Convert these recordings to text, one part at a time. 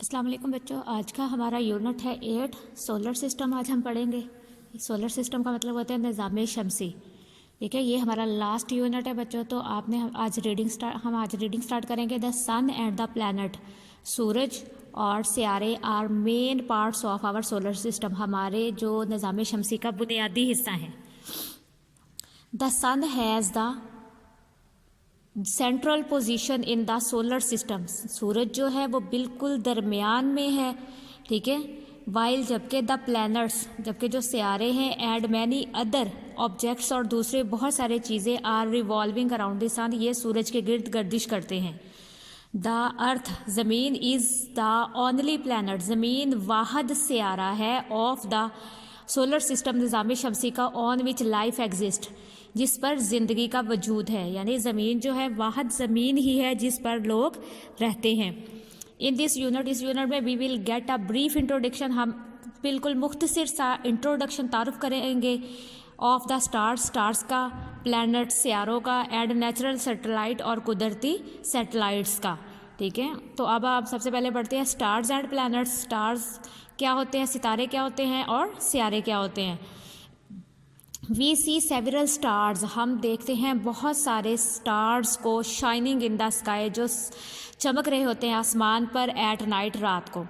अस्सलाम वालेकुम बच्चों, आज का हमारा यूनिट है 8 सोलर सिस्टम। आज हम पढ़ेंगे। सोलर सिस्टम का मतलब होता है निज़ाम शमसी। ठीक है, ये हमारा लास्ट यूनिट है बच्चों। तो आपने हम आज रीडिंग स्टार्ट करेंगे। The sun and the planet, सूरज और सियारे are main parts of our solar system, हमारे जो निज़ाम शमसी का बुनियादी हिस्सा है। The sun has the central position in the solar system, सूरज जो है वो बिल्कुल दरमियान में है। ठीक है, वाइल जबकि द प्लैनेट्स, जबकि जो सियारे हैं, एंड मैनी अदर ऑब्जेक्ट्स, और दूसरे बहुत सारे चीज़ें, आर रिवॉल्विंग अराउंड द सन, ये सूरज के गिर्द गर्दिश करते हैं। द अर्थ, ज़मीन, इज़ द ओनली प्लैनेट, ज़मीन वाहद सियारा है, ऑफ द सोलर सिस्टम, निज़ाम शमसी का, ऑन विच लाइफ एग्जिस्ट, जिस पर ज़िंदगी का वजूद है। यानी ज़मीन जो है वाहद ज़मीन ही है जिस पर लोग रहते हैं। इन दिस यूनिट, इस यूनिट में we will get a brief introduction, हम बिल्कुल मुख्तसर सा इंट्रोडक्शन तारुफ करेंगे ऑफ द स्टार्स, स्टार्स का, प्लैनेट सियारों का, एंड नेचुरल सैटेलाइट और कुदरती सैटेलाइट्स का। ठीक है, तो अब आप सबसे पहले पढ़ते हैं स्टार्स एंड प्लैनेट्स। स्टार्स क्या होते हैं, सितारे क्या होते हैं, और सियारे क्या होते हैं। वी सी सेवरल स्टार्स, हम देखते हैं बहुत सारे स्टार्स को, शाइनिंग इन द स्काई, जो चमक रहे होते हैं आसमान पर, एट नाइट, रात को।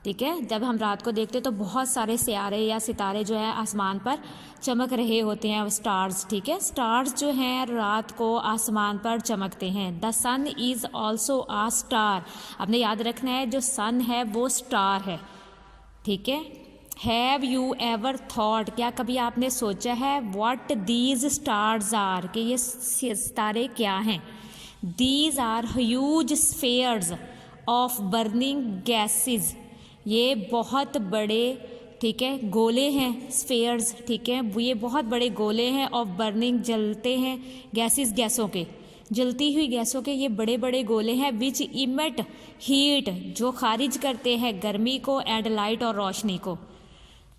ठीक है, जब हम रात को देखते हैं तो बहुत सारे सियारे या सितारे जो है आसमान पर चमक रहे होते हैं, स्टार्स। ठीक है, स्टार्स जो हैं रात को आसमान पर चमकते हैं। The sun is also a star, आपने याद रखना है जो सन है वो स्टार है। ठीक है, हैव यू एवर थॉट, क्या कभी आपने सोचा है, व्हाट दीज स्टार्स आर, कि ये सितारे क्या हैं। These are huge spheres of burning gases, ये बहुत बड़े, ठीक है, गोले हैं, स्फेयर्स। ठीक है, ये बहुत बड़े गोले हैं, ऑफ बर्निंग, जलते हैं, गैसेस, गैसों के, जलती हुई गैसों के ये बड़े बड़े गोले हैं। विच इमिट हीट, जो खारिज करते हैं गर्मी को, एंड लाइट, और रोशनी को।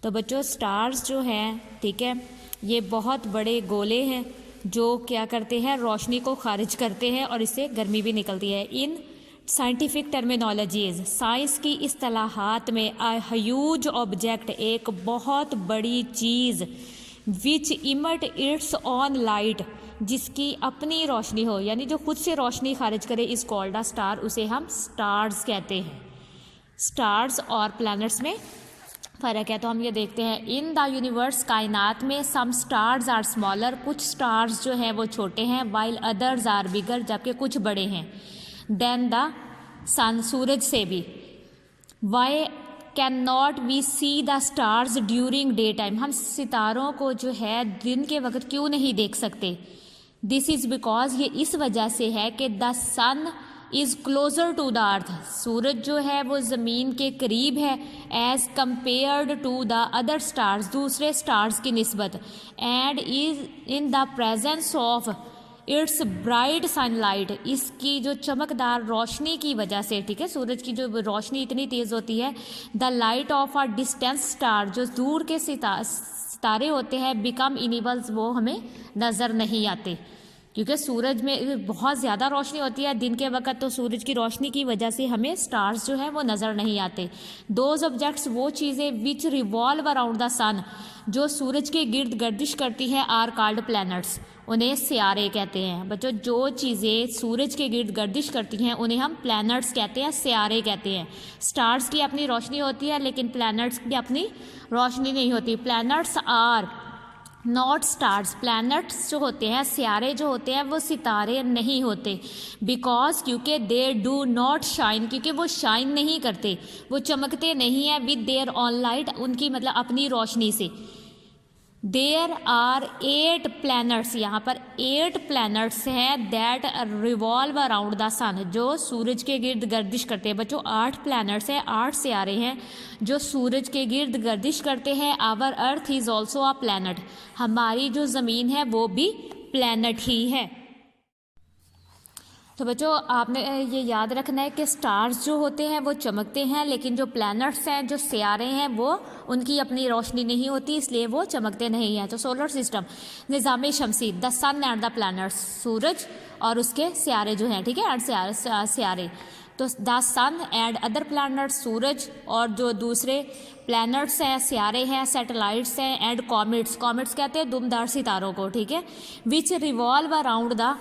तो बच्चों स्टार्स जो हैं, ठीक है, ये बहुत बड़े गोले हैं जो क्या करते हैं, रोशनी को खारिज करते हैं, और इससे गर्मी भी निकलती है। इन साइंटिफिक टर्मिनोलॉजीज, साइंस की इस्तिलाहात में, अ ह्यूज ऑब्जेक्ट, एक बहुत बड़ी चीज़, विच इमिट इट्स ऑन लाइट, जिसकी अपनी रोशनी हो, यानी जो खुद से रोशनी खारिज करे, इस कॉल्ड अ स्टार, उसे हम स्टार्स कहते हैं। स्टार्स और प्लैनेट्स में फ़र्क है, तो हम ये देखते हैं। इन द यूनिवर्स, कायनात में, सम स्टार्स आर स्मॉलर, कुछ स्टार्स जो हैं वो छोटे हैं, वाइल अदर्स आर बिगर, जबकि कुछ बड़े हैं, देन द सन, सूरज से भी। Why can not we see the stars during day time, हम सितारों को जो है दिन के वक्त क्यों नहीं देख सकते। दिस इज़ बिकॉज, ये इस वजह से है कि the sun is closer to the earth, सूरज जो है वो ज़मीन के करीब है, as compared to the other stars, दूसरे स्टार्स की निस्बत, and is in the presence of its bright sunlight, इसकी जो चमकदार रोशनी की वजह से। ठीक है, सूरज की जो रोशनी इतनी तेज़ होती है, the light of a distance star, जो दूर के सितारे होते हैं, बिकम इनिबल्स, वो हमें नज़र नहीं आते, क्योंकि सूरज में बहुत ज़्यादा रोशनी होती है दिन के वक्त, तो सूरज की रोशनी की वजह से हमें स्टार्स जो है वो नज़र नहीं आते। दोज ऑब्जेक्ट्स, वो चीज़ें, विच रिवॉल्व अराउंड द सन, जो सूरज के गिर्द गर्दिश करती हैं, आर कॉल्ड प्लैनेट्स, उन्हें सियारे कहते हैं। बच्चों जो चीज़ें सूरज के गिर्द गर्दिश करती हैं उन्हें हम प्लैनेट्स कहते हैं, सियारे कहते हैं। स्टार्स की अपनी रोशनी होती है, लेकिन प्लैनेट्स की अपनी रोशनी नहीं होती। Planets are not stars, planets जो होते हैं, सियारे जो होते हैं, वो सितारे नहीं होते। बिकॉज, क्योंकि दे डू नॉट शाइन, क्योंकि वो शाइन नहीं करते, वो चमकते नहीं हैं, विद देयर ऑन लाइट, उनकी मतलब अपनी रोशनी से। देयर आर 8 प्लैनेट्स, यहाँ पर 8 प्लैनेट्स हैं, दैट रिवॉल्व अराउंड द सन, जो सूरज के गिर्द गर्दिश करते हैं। बच्चों 8 प्लैनेट्स हैं, 8 सियारे हैं जो सूरज के गिर्द गर्दिश करते हैं। Our earth is also a planet, हमारी जो ज़मीन है वो भी प्लैनेट ही है। तो बच्चों आपने ये याद रखना है कि स्टार्स जो होते हैं वो चमकते हैं, लेकिन जो प्लैनेट्स हैं, जो सियारे हैं, वो उनकी अपनी रोशनी नहीं होती, इसलिए वो चमकते नहीं हैं। तो सोलर सिस्टम, निज़ाम शमसी, the sun and the planets, सूरज और उसके सियारे जो हैं, ठीक है, सियारे। तो the sun and other planets, सूरज और जो दूसरे प्लैनेट्स हैं, सियारे हैं, सैटेलाइट्स हैं, एंड कॉमेट्स, कॉमेट्स कहते हैं दुमदार सितारों को, ठीक है, विच रिवॉल्व अराउंड द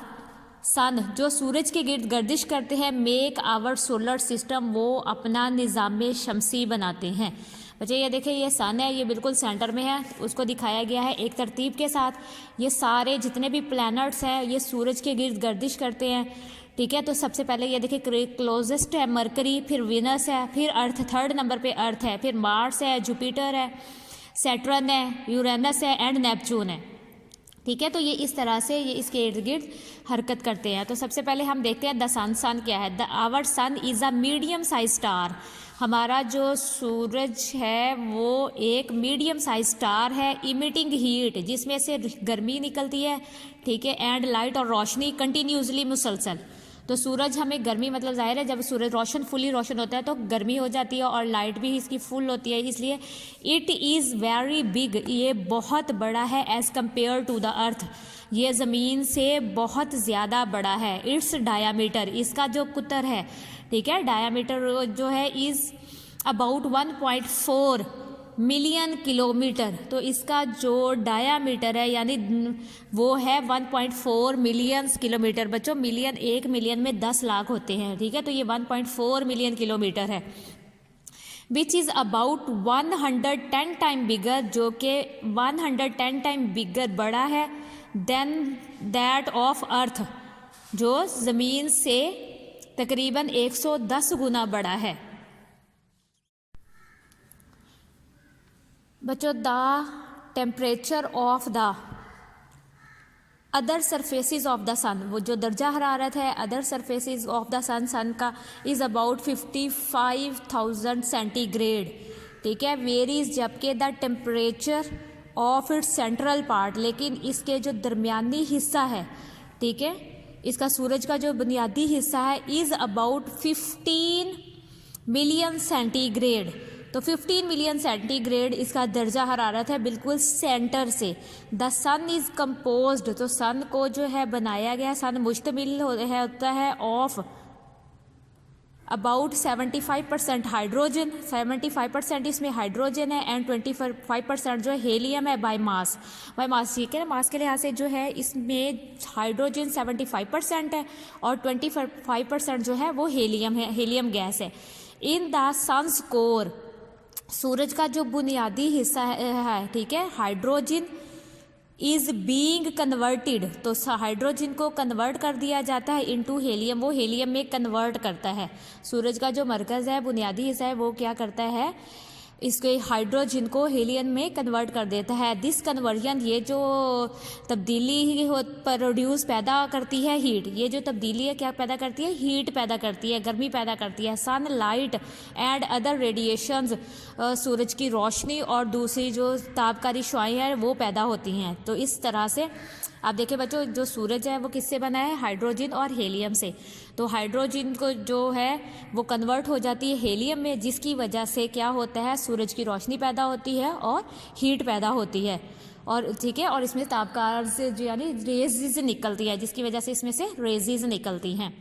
सन, जो सूरज के गिर्द गर्दिश करते हैं, मेक आवर सोलर सिस्टम, वो अपना निज़ाम शमसी बनाते हैं। बच्चे ये देखिए, ये सन है, ये बिल्कुल सेंटर में है, उसको दिखाया गया है एक तरतीब के साथ। ये सारे जितने भी प्लैनेट्स हैं ये सूरज के गिर्द गर्दिश करते हैं, ठीक है। तो सबसे पहले ये देखिए क्लोजेस्ट है मरकरी, फिर विनस है, फिर अर्थ, थर्ड नंबर पे अर्थ है, फिर मार्स है, जुपिटर है, सैटर्न है, यूरेनस है एंड नेपच्यून है, ठीक है। तो ये इस तरह से ये इसके इर्द गिर्द हरकत करते हैं। तो सबसे पहले हम देखते हैं द सन। सन क्या है? The our sun is a medium size star, हमारा जो सूरज है वो एक मीडियम साइज स्टार है, इमिटिंग हीट, जिसमें से गर्मी निकलती है, ठीक है, एंड लाइट और रोशनी कंटिन्यूसली मुसलसल। तो सूरज हमें गर्मी, मतलब जाहिर है जब सूरज रोशन फुली रोशन होता है तो गर्मी हो जाती है और लाइट भी इसकी फुल होती है, इसलिए इट इज़ वेरी बिग, ये बहुत बड़ा है as compare to the earth, ये ज़मीन से बहुत ज़्यादा बड़ा है। इट्स डायामीटर, इसका जो कुतर है, ठीक है, डायामीटर जो है इज़ अबाउट 1.4 मिलियन किलोमीटर, तो इसका जो डायामीटर है यानी वो है 1.4 मिलियन किलोमीटर। बच्चों मिलियन, 1 मिलियन में 10 लाख होते हैं, ठीक है, तो ये 1.4 मिलियन किलोमीटर है। विच इज़ अबाउट 110 टाइम बिगर, जो कि 110 टाइम बिगर बड़ा है देन दैट ऑफ अर्थ, जो ज़मीन से तकरीबन 110 गुना बड़ा है। बच्चों the temperature of the other surfaces of the sun, वो जो दर्जा हरारत है other surfaces of the sun, sun का इज़ अबाउट 55,000 सेंटीग्रेड, ठीक है, वेरीज, जबकि the temperature of its central part, लेकिन इसके जो दरमियानी हिस्सा है, ठीक है, इसका सूरज का जो बुनियादी हिस्सा है इज़ अबाउट 15 मिलियन सेंटीग्रेड, तो 15 मिलियन सेंटीग्रेड इसका दर्जा हरारत है बिल्कुल सेंटर से। द सन इज़ कंपोज्ड, तो सन को जो है बनाया गया, सन मुश्तमिल होता है ऑफ अबाउट 75% हाइड्रोजन, 75% इसमें हाइड्रोजन है एंड 25% जो हेलियम है बाय मास, ठीक है, मास के लिहाज से जो है इसमें हाइड्रोजन 75% है और 25% जो है वो हेलियम है, हेलियम गैस है। इन द सन्स कोर, सूरज का जो बुनियादी हिस्सा है, ठीक है, हाइड्रोजन इज़ बीइंग कन्वर्टेड, तो हाइड्रोजन को कन्वर्ट कर दिया जाता है इनटू हेलियम, वो हेलियम में कन्वर्ट करता है। सूरज का जो मरकज़ है, बुनियादी हिस्सा है, वो क्या करता है, इसके हाइड्रोजन को हीलियम में कन्वर्ट कर देता है। दिस कन्वर्जन, ये जो तब्दीली प्रोड्यूस पैदा करती है हीट, ये जो तब्दीली है क्या पैदा करती है, हीट पैदा करती है, गर्मी पैदा करती है। Sunlight and other radiations, सूरज की रोशनी और दूसरी जो तापकारी शुआएं हैं वो पैदा होती हैं। तो इस तरह से आप देखिए बच्चों, जो सूरज है वो किससे बना है, हाइड्रोजन और हेलियम से। तो हाइड्रोजन को जो है वो कन्वर्ट हो जाती है हेलियम में, जिसकी वजह से क्या होता है, सूरज की रोशनी पैदा होती है और हीट पैदा होती है, और ठीक है, और इसमें तापकार से जो यानी रेजिज निकलती है, जिसकी वजह से इसमें से रेजिज निकलती हैं।